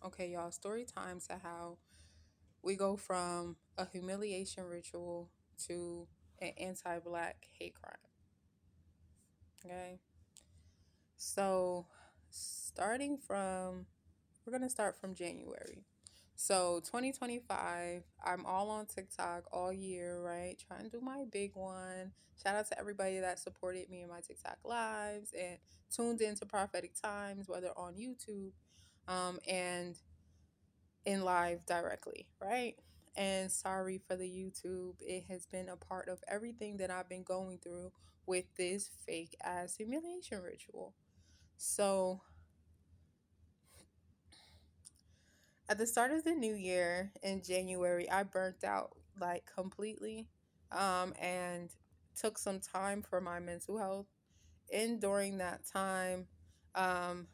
Okay, y'all, story time to how we go from a humiliation ritual to an anti black hate crime. Okay. So, starting from, we're going to start from January. So, 2025, I'm all on TikTok all year, right? Trying to do my big one. Shout out to everybody that supported me in my TikTok lives and tuned into prophetic times, whether on YouTube and in live directly, right? And sorry for the YouTube. It has been a part of everything that I've been going through with this fake ass humiliation ritual. So, at the start of the new year in January, I burnt out like completely and took some time for my mental health. And during that time, um,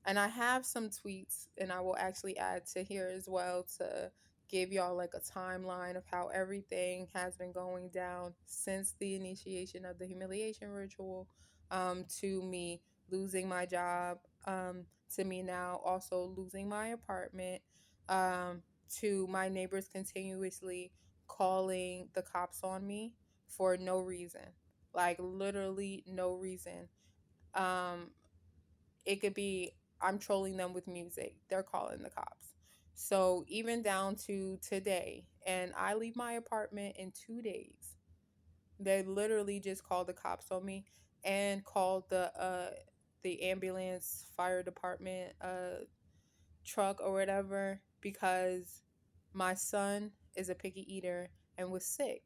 and I have some tweets, and I will actually add to here as well to give y'all like a timeline of how everything has been going down since the initiation of the humiliation ritual, to me losing my job, to me now also losing my apartment, um, to my neighbors continuously calling the cops on me for no reason, like literally no reason. Um, it could be I'm trolling them with music. They're calling the cops. So even down to today, and I leave my apartment in 2 days. They literally just called the cops on me and called the ambulance, fire department, truck or whatever because my son is a picky eater and was sick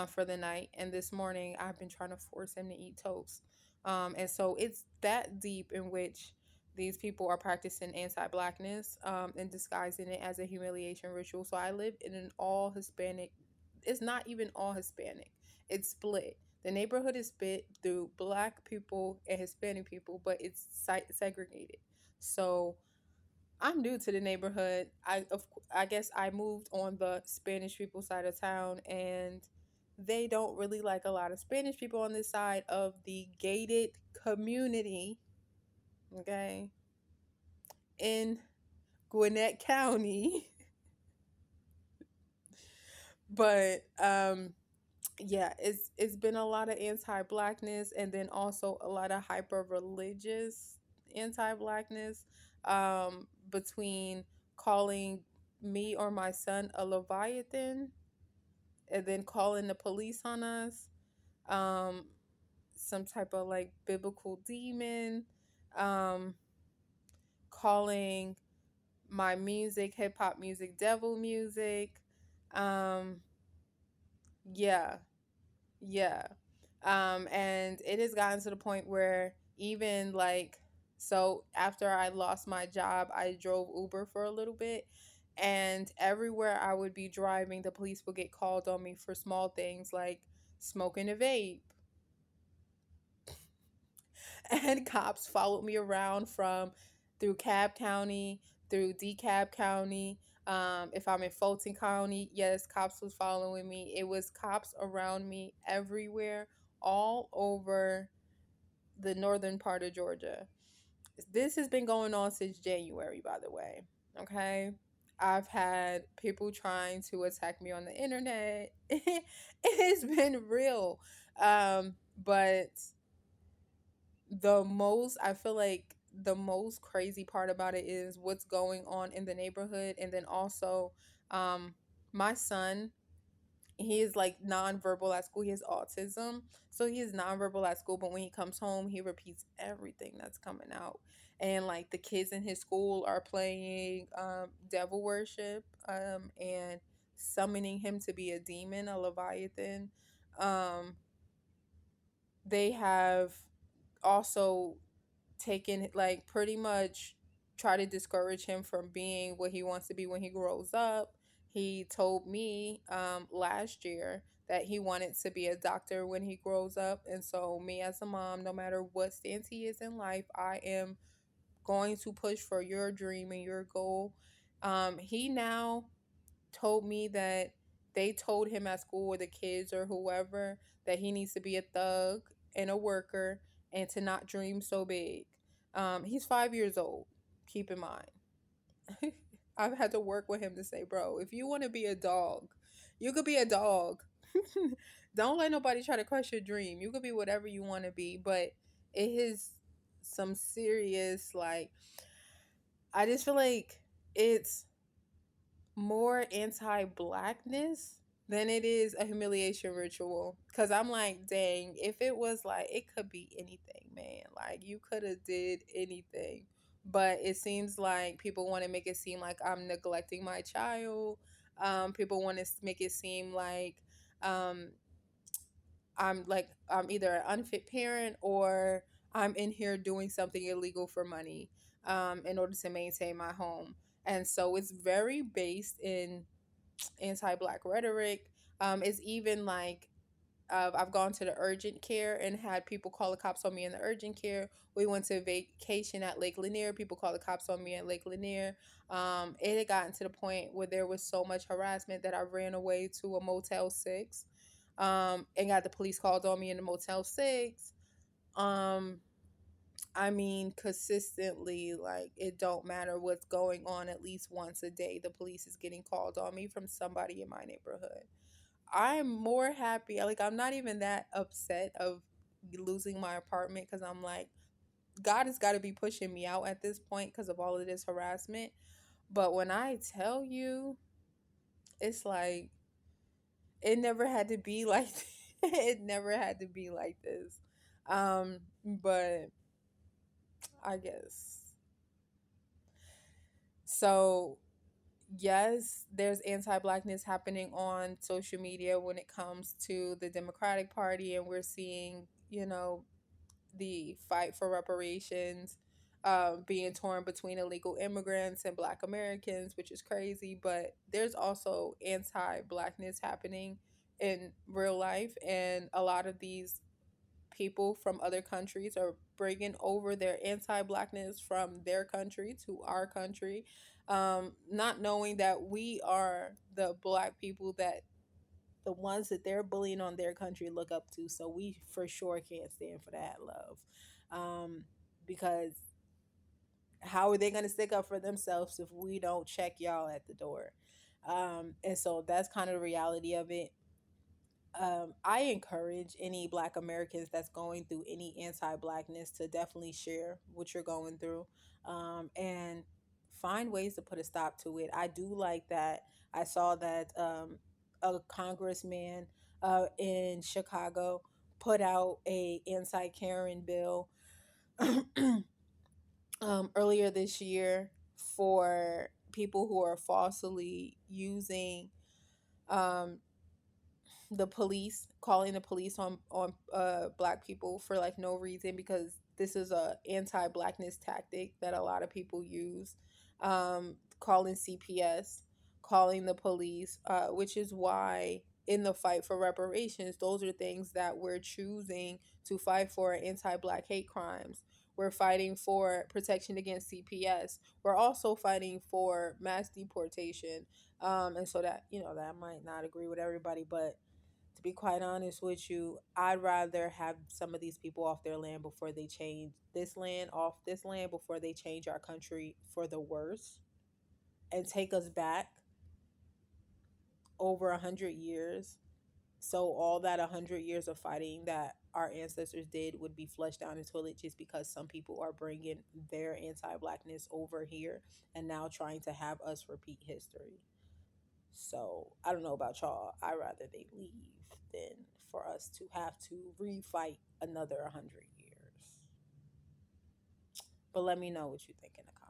for the night. And this morning, I've been trying to force him to eat toast. And so it's that deep in which these people are practicing anti-blackness and disguising it as a humiliation ritual. So I live in an all Hispanic. It's not even all Hispanic. It's split. The neighborhood is split through black people and Hispanic people, but it's segregated. So I'm new to the neighborhood. I guess I moved on the Spanish people side of town, and they don't really like a lot of Spanish people on this side of the gated community. Okay, in Gwinnett County, but yeah, it's been a lot of anti-blackness, and then also a lot of hyper religious anti-blackness, between calling me or my son a leviathan and then calling the police on us, um some type of like biblical demon, um calling my music hip hop music devil music. um yeah. Yeah. And it has gotten to the point where even like, so after I lost my job, I drove Uber for a little bit. And everywhere I would be driving, the police would get called on me for small things like smoking a vape. And cops followed me around from through Cab County, through DeKalb County. If I'm in Fulton County, yes, cops was following me. It was cops around me everywhere, all over the northern part of Georgia. This has been going on since January, by the way. Okay. I've had people trying to attack me on the internet. It has been real. But I feel like the most crazy part about it is what's going on in the neighborhood. And then also, um, my son, he is like nonverbal at school. He has autism. So he is nonverbal at school, but when he comes home, he repeats everything that's coming out. And like the kids in his school are playing devil worship, and summoning him to be a demon, a leviathan. Um, they have also taken like pretty much try to discourage him from being what he wants to be when he grows up. He told me last year that he wanted to be a doctor when he grows up. And so, me as a mom, no matter what stance he is in life, I am going to push for your dream and your goal. He now told me that they told him at school or the kids or whoever that he needs to be a thug and a worker and to not dream so big. He's 5 years old, keep in mind. I've had to work with him to say, bro, if you want to be a dog, you could be a dog. Don't let nobody try to crush your dream. You could be whatever you want to be, but it is some serious, like, I just feel like it's more anti-blackness than it is a humiliation ritual. Cause I'm like, dang, if it was like, it could be anything, man. Like, you could have did anything, but it seems like people want to make it seem like I'm neglecting my child. People want to make it seem like um I'm either an unfit parent, or I'm in here doing something illegal for money in order to maintain my home. And so it's very based in anti-black rhetoric. It's even like, I've gone to the urgent care and had people call the cops on me in the urgent care. We went to vacation at Lake Lanier. People called the cops on me at Lake Lanier. It had gotten to the point where there was so much harassment that I ran away to a Motel 6, and got the police called on me in the Motel 6. Um, I mean, consistently, like, it don't matter what's going on, at least once a day, the police is getting called on me from somebody in my neighborhood. I'm more happy. Like, I'm not even that upset of losing my apartment, because I'm like, God has got to be pushing me out at this point because of all of this harassment. But when I tell you, it's like, it never had to be like it never had to be like this. But I guess so. Yes, there's anti-blackness happening on social media when it comes to the Democratic Party, and we're seeing, the fight for reparations being torn between illegal immigrants and Black Americans, which is crazy. But there's also anti-blackness happening in real life, and a lot of these people from other countries are bringing over their anti-blackness from their country to our country, not knowing that we are the Black people that the ones that they're bullying on their country look up to. So we for sure can't stand for that love, because how are they going to stick up for themselves if we don't check y'all at the door? And so that's kind of the reality of it. I encourage any Black Americans that's going through any anti-Blackness to definitely share what you're going through, and find ways to put a stop to it. I do like that. I saw that a congressman in Chicago put out a anti-Karen bill earlier this year for people who are falsely using um, the police, calling the police on Black people for like no reason, because this is a anti-blackness tactic that a lot of people use. Calling CPS, calling the police, which is why in the fight for reparations, those are things that we're choosing to fight for: anti-black hate crimes. We're fighting for protection against CPS. We're also fighting for mass deportation. And so that, that might not agree with everybody, but to be quite honest with you, I'd rather have some of these people off their land before they change this land, off this land, before they change our country for the worse and take us back over 100 years. So all that 100 years of fighting that our ancestors did would be flushed down the toilet just because some people are bringing their anti-blackness over here and now trying to have us repeat history. So I don't know about y'all. I rather they leave than for us to have to refight another 100 years. But let me know what you think in the comments.